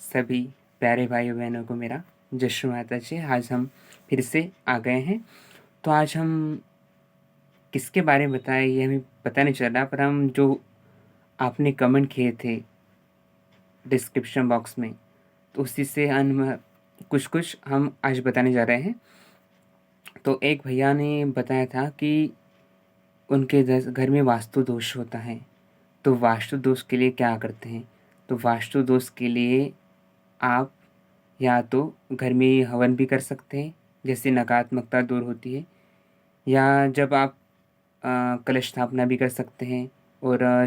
सभी प्यारे भाई बहनों को मेरा जय श्री माता जी। आज हम फिर से आ गए हैं। तो आज हम किसके बारे में बताएं ये हमें पता नहीं चल रहा, पर हम जो आपने कमेंट किए थे डिस्क्रिप्शन बॉक्स में, तो उसी से हम कुछ कुछ हम आज बताने जा रहे हैं। तो एक भैया ने बताया था कि उनके घर में वास्तु दोष होता है। तो वास्तु दोष के लिए क्या करते हैं? तो वास्तु दोष के लिए आप या तो घर में हवन भी कर सकते हैं, जिससे नकारात्मकता दूर होती है। या जब आप कलश स्थापना भी कर सकते हैं, और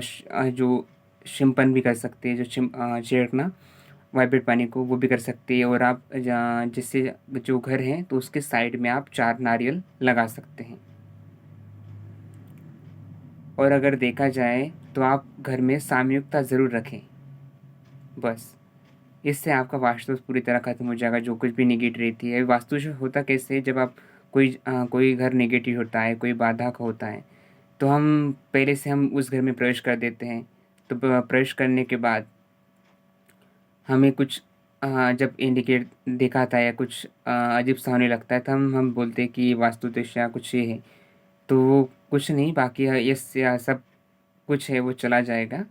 जो शिंपन भी कर सकते हैं, जो छिड़कना वाइब्रेट पानी को, वो भी कर सकते हैं। और आप जिससे जो घर है तो उसके साइड में आप 4 नारियल लगा सकते हैं। और अगर देखा जाए तो आप घर में सामयूकता ज़रूर रखें, बस। इससे आपका वास्तु दोष पूरी तरह खत्म हो जाएगा। जो कुछ भी नेगेटिव रहती है, वास्तु दोष होता कैसे है, जब आप कोई घर नेगेटिव होता है, कोई बाधा का होता है, तो हम पहले से हम उस घर में प्रवेश कर देते हैं। तो प्रवेश करने के बाद हमें कुछ जब इंडिकेट दिखाता है या कुछ अजीब सा होने लगता है, तो हम बोलते हैं कि वास्तु दोष या कुछ ये है। तो वो कुछ नहीं, बाकी ये सब कुछ है वो चला जाएगा।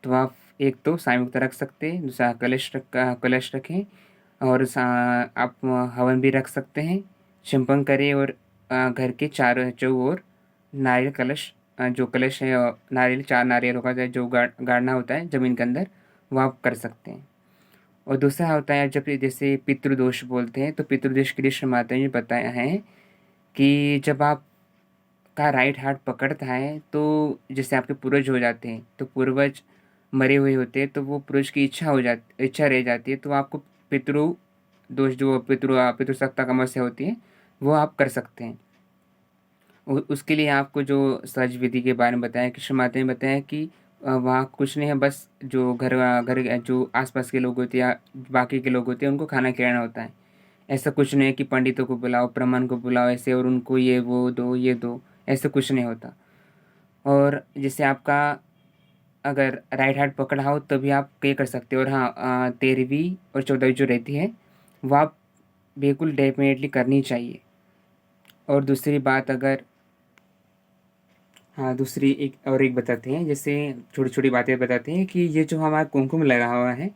तो आप एक तो सामूहिकता रख सकते हैं, दूसरा कलश रखें, और आप हवन भी रख सकते हैं, शिंपन करें, और घर के चारों चौओर नारियल कलश, जो कलश है, नारियल 4 नारियल होगा, जो गाड़ना होता है ज़मीन के अंदर, वो आप कर सकते हैं। और दूसरा होता है जब जैसे पितृदोष बोलते हैं, तो पितृदोष के लिए श्री माता ने बताया है कि जब आप का राइट हाथ पकड़ता है, तो जैसे आपके पूर्वज हो जाते हैं, तो पूर्वज मरे हुए होते हैं, तो वो पूर्वज की इच्छा रह जाती है, तो आपको पितृ दोष, जो पितृसत्ता अमावस्या होती है, वो आप कर सकते हैं। उसके लिए आपको जो सहज विधि के बारे में बताया, कृष्ण माता ने बताया कि वहाँ कुछ नहीं है, बस जो घर जो आसपास के लोग होते हैं या बाकी के लोग होते हैं, उनको खाना खिलाना होता है। ऐसा कुछ नहीं है कि पंडितों को बुलाओ, ब्राह्मण को बुलाओ ऐसे, और उनको ये वो दो ये दो, ऐसा कुछ नहीं होता। और जैसे आपका अगर राइट हैंड पकड़ा हो तभी आप ये कर सकते हो। और हाँ, 13वीं और 14वीं जो रहती है, वो आप बिल्कुल डेफिनेटली करनी चाहिए। और दूसरी बात, अगर हाँ, दूसरी एक बताते हैं, जैसे छोटी छोटी बातें बताते हैं कि ये जो हमारा कुमकुम लगा हुआ है,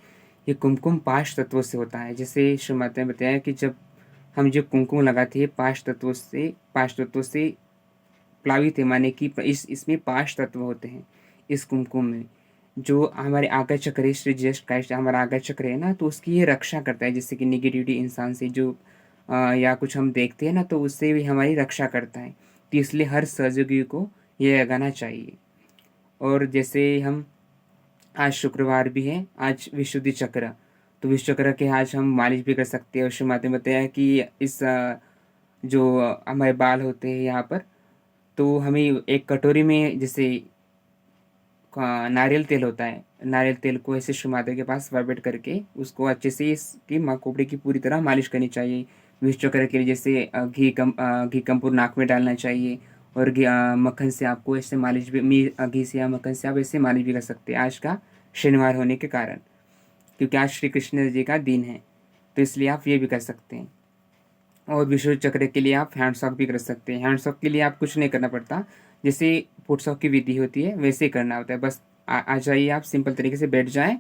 ये कुमकुम 5 तत्वों से होता है। जैसे श्री माता ने बताया कि जब हम जो कुमकुम लगाते हैं, 5 तत्वों से प्लावित है, माने कि इसमें 5 तत्व होते हैं इस कुमकुम में। जो हमारे आज्ञा चक्र है, श्री जीसस क्राइस्ट हमारा आज्ञा चक्र है ना, तो उसकी ये रक्षा करता है। जैसे कि निगेटिविटी इंसान से जो या कुछ हम देखते हैं ना, तो उससे भी हमारी रक्षा करता है। तो इसलिए हर सहयोगी को ये लगाना चाहिए। और जैसे हम आज शुक्रवार भी है, आज विशुद्धि चक्र, तो विशुद्धि चक्र के आज हम मालिश भी कर सकते हैं। और श्री माता ने बताया कि इस जो हमारे बाल होते हैं यहाँ पर, तो हमें एक कटोरी में जैसे नारियल तेल होता है, नारियल तेल को ऐसे श्री माता के पास वाइब्रेट करके उसको अच्छे से इसकी खोपड़ी की पूरी तरह मालिश करनी चाहिए। विष्णु चक्र के लिए जैसे घी कम्पूर नाक में डालना चाहिए। और मक्खन से आपको ऐसे मालिश भी, घी से या मक्खन से आप ऐसे मालिश भी कर सकते हैं, आज का शनिवार होने के कारण, क्योंकि आज श्री कृष्ण जी का दिन है, तो इसलिए आप ये भी कर सकते हैं। और विशुद्ध चक्र के लिए आप हैंड सॉक भी कर सकते हैं। हैंड सॉक के लिए आप कुछ नहीं करना पड़ता, जैसे फुट सॉक की विधि होती है वैसे ही करना होता है। बस आ जाइए, आप सिंपल तरीके से बैठ जाएं,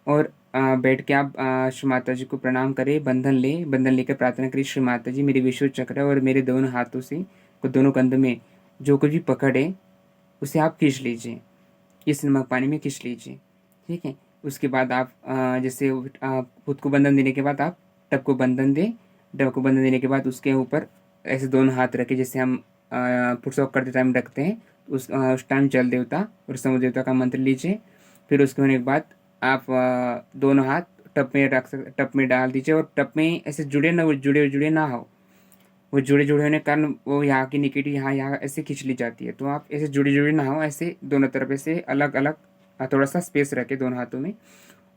और बैठ के आप श्री माता जी को प्रणाम करें, बंधन लेकर प्रार्थना करिए, श्री माता जी मेरे विशुद्ध चक्र और मेरे दोनों हाथों से को दोनों कंधों में जो कुछ भी पकड़े उसे आप खींच लीजिए, इस नमक पानी में खींच लीजिए, ठीक है। उसके बाद आप जैसे खुद को बंधन देने के बाद आप टब को बंधन दें। टब को बंधन देने के बाद उसके ऊपर ऐसे दोनों हाथ रखें, जैसे हम पुटसॉक करते टाइम रखते हैं। उस टाइम जल देवता और समुद्र देवता का मंत्र लीजिए। फिर उसके होने के बाद आप दोनों हाथ टब में डाल दीजिए। और टब में ऐसे जुड़े ना, वो जुड़े ना हो, वो जुड़े जुड़े होने के कारण वो यहाँ की निगेटिव यहाँ ऐसे खींच ली जाती है। तो आप ऐसे जुड़े जुड़े ना हो, ऐसे दोनों तरफ ऐसे अलग अलग थोड़ा सा स्पेस रखे दोनों हाथों में।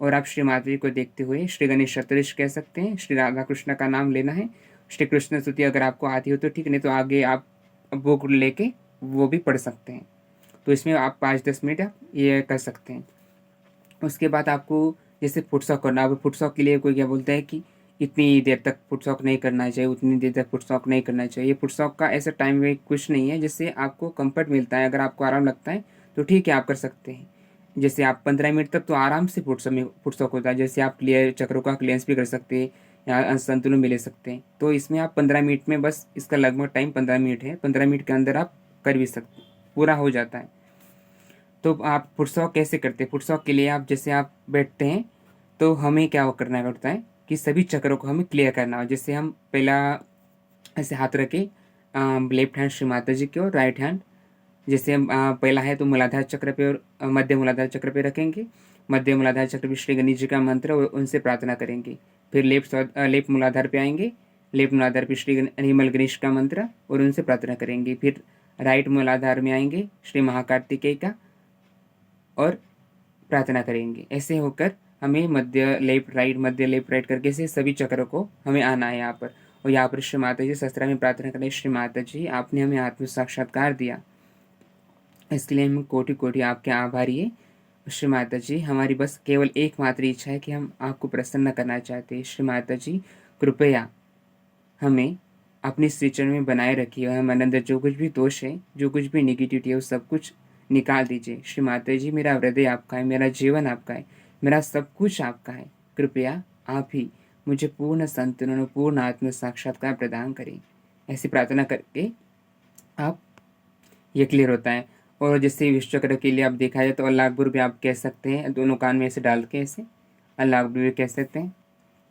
और आप श्री माता जी को देखते हुए श्री गणेश चतुर्दशी कह सकते हैं, श्री राधा कृष्ण का नाम लेना है। श्री कृष्ण स्तुति अगर आपको आती हो तो ठीक, नहीं तो आगे आप बुक लेके वो भी पढ़ सकते हैं। तो इसमें आप 5-10 मिनट आप ये कर सकते हैं। उसके बाद आपको जैसे फुटसॉक करना, अब फुटसॉक के लिए कोई क्या बोलता है कि इतनी देर तक फुटसॉक नहीं करना चाहिए, उतनी देर तक फुटसॉक नहीं करना चाहिए। फुटसॉक का ऐसा टाइम वे कुछ नहीं है, जिससे आपको कंफर्ट मिलता है। अगर आपको आराम लगता है तो ठीक है, आप कर सकते हैं। जैसे आप 15 मिनट तक तो आराम से फुटसॉक होता है। जैसे आप क्लियर चक्रों का क्लियरेंस भी कर सकते हैं या संतुलन भी ले सकते हैं। तो इसमें आप 15 मिनट में, बस इसका लगभग टाइम 15 मिनट है, 15 मिनट के अंदर आप कर भी सकते, पूरा हो जाता है। तो आप फुटसॉक कैसे करते हैं? फुटसॉक के लिए आप जैसे आप बैठते हैं तो हमें क्या करना पड़ता है कि सभी चक्रों को हमें क्लियर करना हो। जैसे हम पहला ऐसे हाथ रखे लेफ्ट हैंड श्री माता जी की और राइट हैंड, जैसे हम पहला है तो मूलाधार चक्र पे और मध्य मूलाधार चक्र पे रखेंगे। मध्य मूलाधार चक्र पे श्री गणेश जी का मंत्र और उनसे प्रार्थना करेंगे। फिर लेफ्ट मूलाधार पे आएंगे, लेफ्ट मूलाधार पे श्री निर्मल गणेश का मंत्र और उनसे प्रार्थना करेंगे। फिर राइट मूलाधार में आएंगे श्री महाकार्तिकेय का और प्रार्थना करेंगे। ऐसे होकर हमें मध्य लेफ्ट राइट करके से सभी चक्रों को हमें आना है यहाँ पर। और यहाँ पर श्री माता जी सहस्त्र में प्रार्थना करें, श्री माता जी आपने हमें आत्म साक्षात्कार दिया, इसके लिए हम कोटि कोटि आपके आभारी है। श्री माता जी हमारी बस केवल एकमात्र इच्छा है कि हम आपको प्रसन्न करना चाहते हैं। श्री माता जी कृपया हमें अपनी श्री चरण में बनाए रखिए और हमारे अंदर जो कुछ भी दोष है, जो कुछ भी निगेटिविटी है, वो सब कुछ निकाल दीजिए। श्री माता जी मेरा हृदय आपका है, मेरा जीवन आपका है, मेरा सब कुछ आपका है। कृपया आप ही मुझे पूर्ण संतुलन और पूर्ण आत्म साक्षात्कार प्रदान करें। ऐसी प्रार्थना करके आप ये क्लियर होता है। और जैसे विश्व चक्र के लिए आप देखा जाए तो अल्लाह अकबर भी आप कह सकते हैं, दोनों कान में ऐसे डाल के ऐसे अल्लाह अकबर भी कह सकते हैं।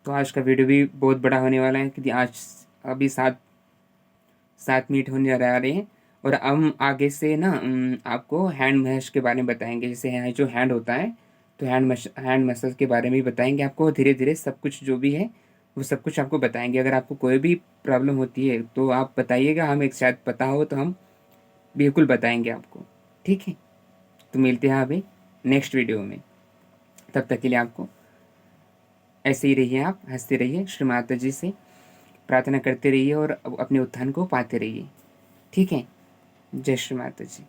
तो आज का वीडियो भी बहुत बड़ा होने वाला है, क्योंकि आज अभी 7 मिनट होने जा रहे हैं। और हम आगे से ना आपको हैंड मसाज के बारे में बताएंगे। जैसे जो हैंड होता है तो हैंड मसाज के बारे में भी बताएंगे आपको। धीरे धीरे सब कुछ जो भी है वो सब कुछ आपको बताएंगे। अगर आपको कोई भी प्रॉब्लम होती है तो आप बताइएगा, हमें शायद पता हो तो हम बिल्कुल बताएंगे आपको। ठीक है, तो मिलते हैं अभी नेक्स्ट वीडियो में। तब तक के लिए आपको ऐसे ही रहिए, आप हंसते रहिए, श्री माता जी से प्रार्थना करते रहिए और अपने उत्थान को पाते रहिए। ठीक है, जय श्री माता जी।